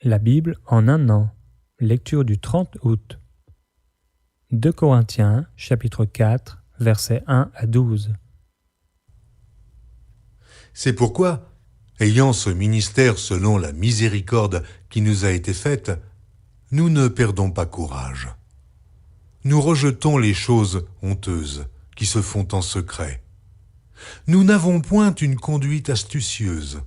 La Bible en un an. Lecture du 30 août. 2 Corinthiens, chapitre 4, versets 1 à 12. C'est pourquoi, ayant ce ministère selon la miséricorde qui nous a été faite, nous ne perdons pas courage. Nous rejetons les choses honteuses qui se font en secret. Nous n'avons point une conduite astucieuse,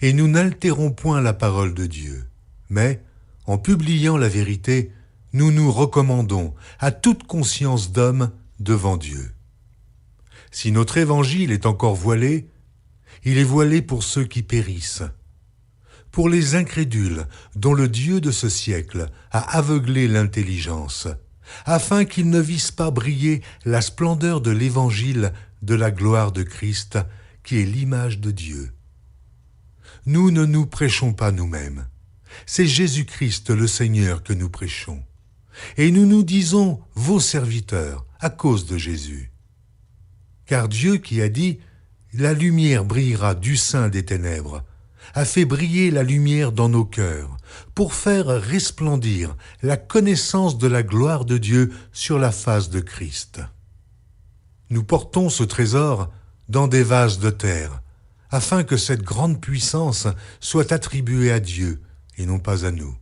et nous n'altérons point la parole de Dieu. Mais, en publiant la vérité, nous nous recommandons à toute conscience d'homme devant Dieu. Si notre évangile est encore voilé, il est voilé pour ceux qui périssent, pour les incrédules dont le Dieu de ce siècle a aveuglé l'intelligence, afin qu'ils ne vissent pas briller la splendeur de l'évangile de la gloire de Christ, qui est l'image de Dieu. Nous ne nous prêchons pas nous-mêmes, c'est Jésus-Christ le Seigneur que nous prêchons, et nous nous disons vos serviteurs à cause de Jésus. Car Dieu qui a dit « La lumière brillera du sein des ténèbres », a fait briller la lumière dans nos cœurs, pour faire resplendir la connaissance de la gloire de Dieu sur la face de Christ. Nous portons ce trésor dans des vases de terre, afin que cette grande puissance soit attribuée à Dieu et non pas à nous.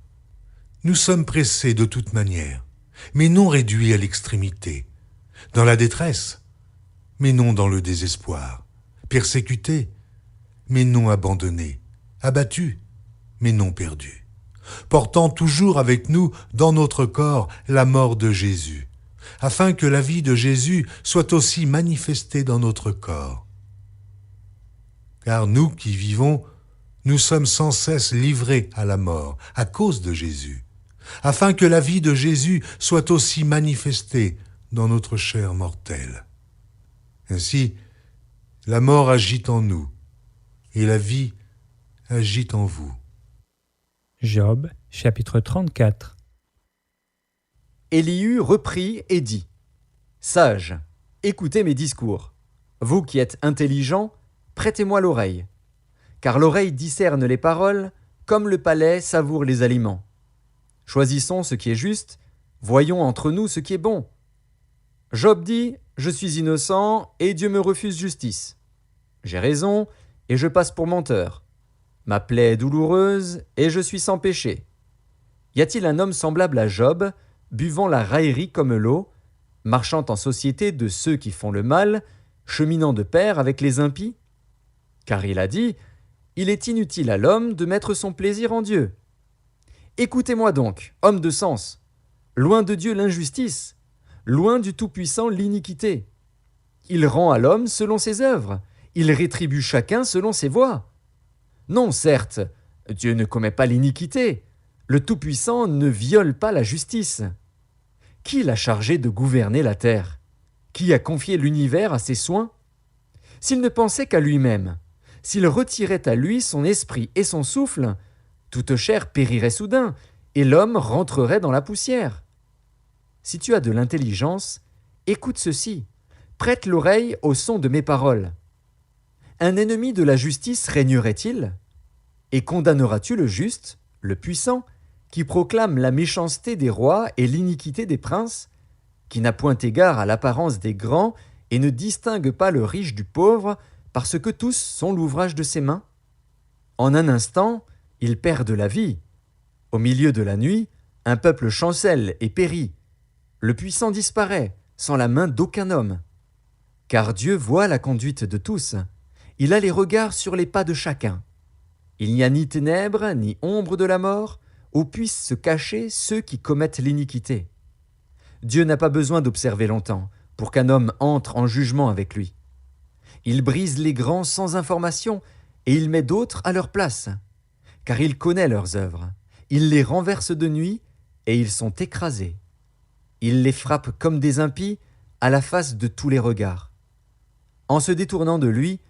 Nous sommes pressés de toute manière, mais non réduits à l'extrémité, dans la détresse, mais non dans le désespoir, persécutés, mais non abandonnés, abattus, mais non perdus, portant toujours avec nous dans notre corps la mort de Jésus, afin que la vie de Jésus soit aussi manifestée dans notre corps. Car nous qui vivons, nous sommes sans cesse livrés à la mort à cause de Jésus, afin que la vie de Jésus soit aussi manifestée dans notre chair mortelle. Ainsi, la mort agit en nous, et la vie agit en vous. Job, chapitre 34. Élihu reprit et dit : Sages, écoutez mes discours. Vous qui êtes intelligents, prêtez-moi l'oreille. Car l'oreille discerne les paroles, comme le palais savoure les aliments. Choisissons ce qui est juste, voyons entre nous ce qui est bon. Job dit : Je suis innocent, et Dieu me refuse justice. J'ai raison, et je passe pour menteur. Ma plaie est douloureuse, et je suis sans péché. Y a-t-il un homme semblable à Job, buvant la raillerie comme l'eau, marchant en société de ceux qui font le mal, cheminant de pair avec les impies ? Car il a dit : Il est inutile à l'homme de mettre son plaisir en Dieu. Écoutez-moi donc, hommes de sens. Loin de Dieu l'injustice, loin du Tout-Puissant l'iniquité. Il rend à l'homme selon ses œuvres, il rétribue chacun selon ses voies. Non, certes, Dieu ne commet pas l'iniquité, le Tout-Puissant ne viole pas la justice. Qui l'a chargé de gouverner la terre ? Qui a confié l'univers à ses soins ? S'il ne pensait qu'à lui-même, s'il retirait à lui son esprit et son souffle, toute chair périrait soudain, et l'homme rentrerait dans la poussière. Si tu as de l'intelligence, écoute ceci, prête l'oreille au son de mes paroles. Un ennemi de la justice régnerait-il ? Et condamneras-tu le juste, le puissant, qui proclame la méchanceté des rois et l'iniquité des princes, qui n'a point égard à l'apparence des grands et ne distingue pas le riche du pauvre, parce que tous sont l'ouvrage de ses mains ? En un instant, ils perdent la vie. Au milieu de la nuit, un peuple chancelle et périt. Le puissant disparaît, sans la main d'aucun homme. Car Dieu voit la conduite de tous. Il a les regards sur les pas de chacun. Il n'y a ni ténèbres, ni ombre de la mort, où puissent se cacher ceux qui commettent l'iniquité. Dieu n'a pas besoin d'observer longtemps, pour qu'un homme entre en jugement avec lui. Il brise les grands sans information, et il met d'autres à leur place. Car il connaît leurs œuvres. Il les renverse de nuit, et ils sont écrasés. Il les frappe comme des impies, à la face de tous les regards. En se détournant de lui,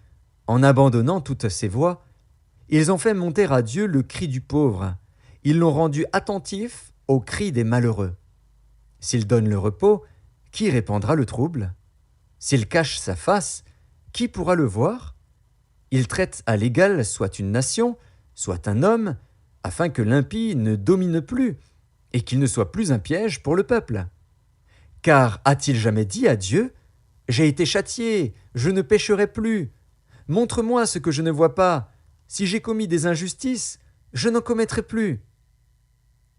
en abandonnant toutes ses voies, ils ont fait monter à Dieu le cri du pauvre. Ils l'ont rendu attentif au cri des malheureux. S'il donne le repos, qui répandra le trouble ? S'il cache sa face, qui pourra le voir ? Il traite à l'égal soit une nation, soit un homme, afin que l'impie ne domine plus et qu'il ne soit plus un piège pour le peuple. Car a-t-il jamais dit à Dieu « J'ai été châtié, je ne pécherai plus. Montre-moi ce que je ne vois pas. Si j'ai commis des injustices, je n'en commettrai plus. »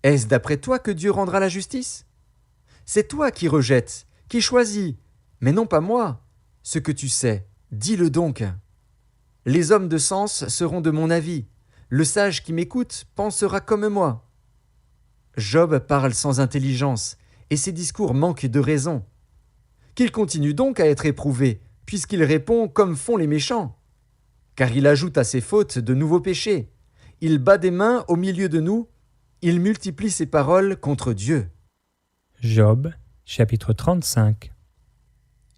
Est-ce d'après toi que Dieu rendra la justice? C'est toi qui rejettes, qui choisis, mais non pas moi. Ce que tu sais, dis-le donc. Les hommes de sens seront de mon avis. Le sage qui m'écoute pensera comme moi. Job parle sans intelligence, et ses discours manquent de raison. Qu'il continue donc à être éprouvé, puisqu'il répond comme font les méchants. Car il ajoute à ses fautes de nouveaux péchés. Il bat des mains au milieu de nous, il multiplie ses paroles contre Dieu. Job, chapitre 35.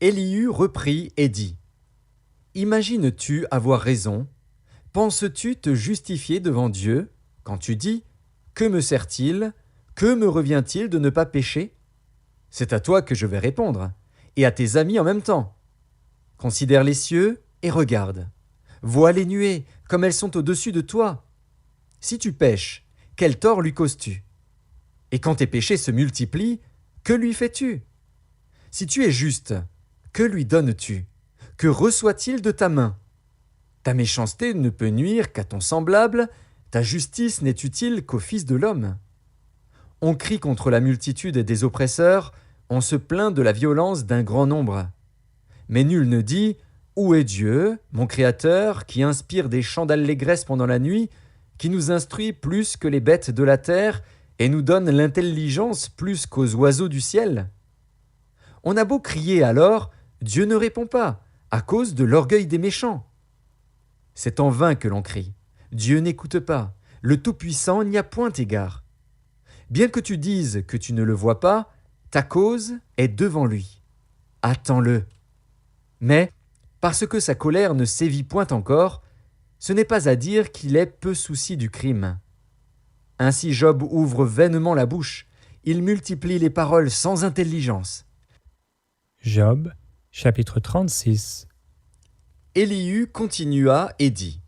Élihu reprit et dit : Imagines-tu avoir raison? Penses-tu te justifier devant Dieu quand tu dis : Que me sert-il? Que me revient-il de ne pas pécher? C'est à toi que je vais répondre, et à tes amis en même temps. Considère les cieux et regarde. Vois les nuées, comme elles sont au-dessus de toi. Si tu pèches, quel tort lui causes-tu? Et quand tes péchés se multiplient, que lui fais-tu? Si tu es juste, que lui donnes-tu? Que reçoit-il de ta main? Ta méchanceté ne peut nuire qu'à ton semblable, ta justice n'est utile qu'au Fils de l'homme. On crie contre la multitude des oppresseurs, on se plaint de la violence d'un grand nombre. Mais nul ne dit : Où est Dieu, mon Créateur, qui inspire des chants d'allégresse pendant la nuit, qui nous instruit plus que les bêtes de la terre et nous donne l'intelligence plus qu'aux oiseaux du ciel? On a beau crier alors, Dieu ne répond pas, à cause de l'orgueil des méchants. C'est en vain que l'on crie. Dieu n'écoute pas, le Tout-Puissant n'y a point égard. Bien que tu dises que tu ne le vois pas, ta cause est devant lui. Attends-le. Mais, parce que sa colère ne sévit point encore, ce n'est pas à dire qu'il ait peu souci du crime. Ainsi Job ouvre vainement la bouche, il multiplie les paroles sans intelligence. Job, chapitre 36. Élihu continua et dit :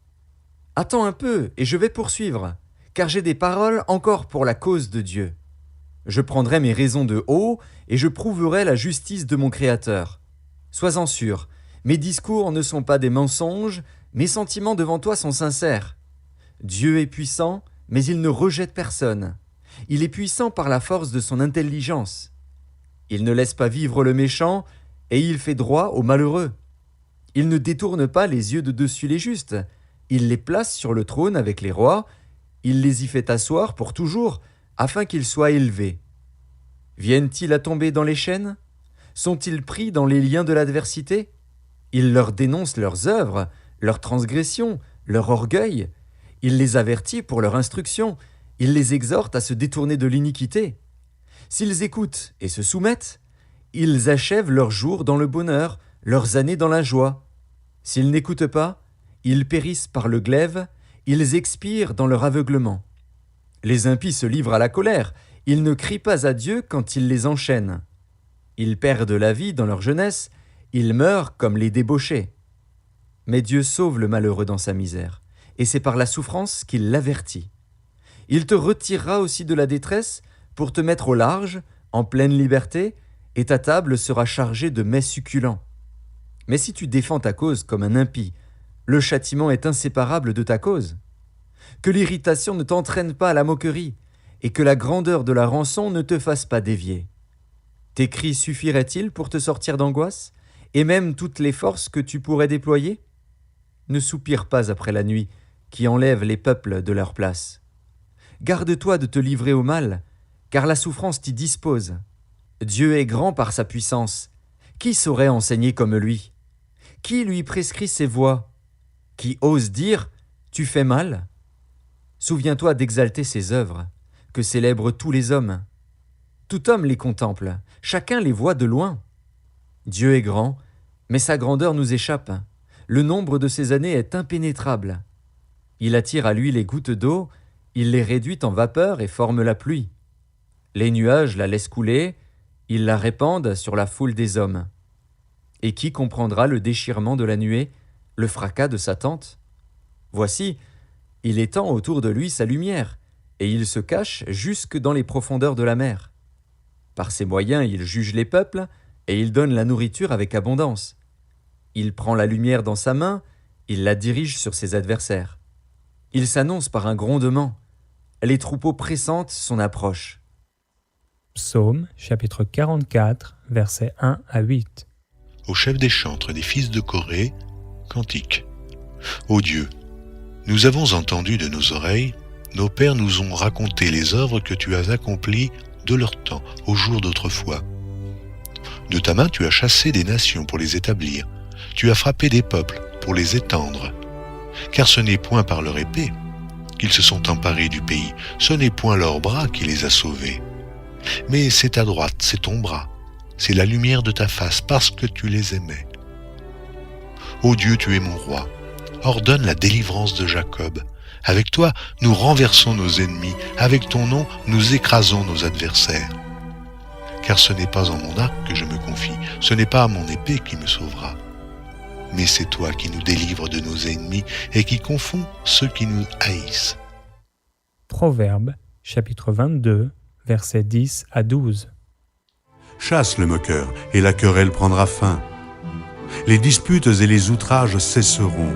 Attends un peu, et je vais poursuivre, car j'ai des paroles encore pour la cause de Dieu. Je prendrai mes raisons de haut, et je prouverai la justice de mon Créateur. Sois-en sûr, mes discours ne sont pas des mensonges, mes sentiments devant toi sont sincères. Dieu est puissant, mais il ne rejette personne. Il est puissant par la force de son intelligence. Il ne laisse pas vivre le méchant, et il fait droit aux malheureux. Il ne détourne pas les yeux de dessus les justes. Il les place sur le trône avec les rois. Il les y fait asseoir pour toujours, afin qu'ils soient élevés. Viennent-ils à tomber dans les chaînes? Sont-ils pris dans les liens de l'adversité? Il leur dénonce leurs œuvres, leurs transgressions, leur orgueil. Il les avertit pour leur instruction. Il les exhorte à se détourner de l'iniquité. S'ils écoutent et se soumettent, ils achèvent leurs jours dans le bonheur, leurs années dans la joie. S'ils n'écoutent pas, ils périssent par le glaive, ils expirent dans leur aveuglement. Les impies se livrent à la colère, ils ne crient pas à Dieu quand il les enchaîne. Ils perdent la vie dans leur jeunesse, ils meurent comme les débauchés. Mais Dieu sauve le malheureux dans sa misère, et c'est par la souffrance qu'il l'avertit. Il te retirera aussi de la détresse pour te mettre au large, en pleine liberté, et ta table sera chargée de mets succulents. Mais si tu défends ta cause comme un impie, le châtiment est inséparable de ta cause. Que l'irritation ne t'entraîne pas à la moquerie, et que la grandeur de la rançon ne te fasse pas dévier. Tes cris suffiraient-ils pour te sortir d'angoisse, et même toutes les forces que tu pourrais déployer? Ne soupire pas après la nuit, qui enlève les peuples de leur place. Garde-toi de te livrer au mal, car la souffrance t'y dispose. Dieu est grand par sa puissance. Qui saurait enseigner comme lui? Qui lui prescrit ses voies? Qui ose dire « Tu fais mal » ? Souviens-toi d'exalter ses œuvres, que célèbrent tous les hommes. Tout homme les contemple, chacun les voit de loin. Dieu est grand, mais sa grandeur nous échappe. Le nombre de ses années est impénétrable. Il attire à lui les gouttes d'eau, il les réduit en vapeur et forme la pluie. Les nuages la laissent couler, ils la répandent sur la foule des hommes. Et qui comprendra le déchirement de la nuée, le fracas de sa tente? Voici, il étend autour de lui sa lumière, et il se cache jusque dans les profondeurs de la mer. Par ses moyens, il juge les peuples, et il donne la nourriture avec abondance. Il prend la lumière dans sa main, il la dirige sur ses adversaires. Il s'annonce par un grondement. Les troupeaux pressentent son approche. Psaume, chapitre 44, versets 1 à 8. Au chef des chantres des fils de Corée, cantique. Ô Dieu, nous avons entendu de nos oreilles, nos pères nous ont raconté les œuvres que tu as accomplies de leur temps, au jour d'autrefois. De ta main tu as chassé des nations pour les établir, tu as frappé des peuples pour les étendre. Car ce n'est point par leur épée qu'ils se sont emparés du pays, ce n'est point leur bras qui les a sauvés. Mais c'est ta droite, c'est ton bras, c'est la lumière de ta face, parce que tu les aimais. Ô Dieu, tu es mon roi, ordonne la délivrance de Jacob. Avec toi, nous renversons nos ennemis, avec ton nom, nous écrasons nos adversaires. Car ce n'est pas en mon arc que je me confie, ce n'est pas à mon épée qui me sauvera. Mais c'est toi qui nous délivres de nos ennemis et qui confonds ceux qui nous haïssent. Proverbe, chapitre 22, versets 10 à 12. Chasse le moqueur, et la querelle prendra fin. Les disputes et les outrages cesseront.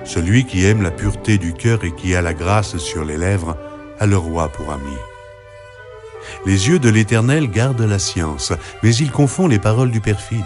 Celui qui aime la pureté du cœur et qui a la grâce sur les lèvres a le roi pour ami. Les yeux de l'Éternel gardent la science, mais il confond les paroles du perfide.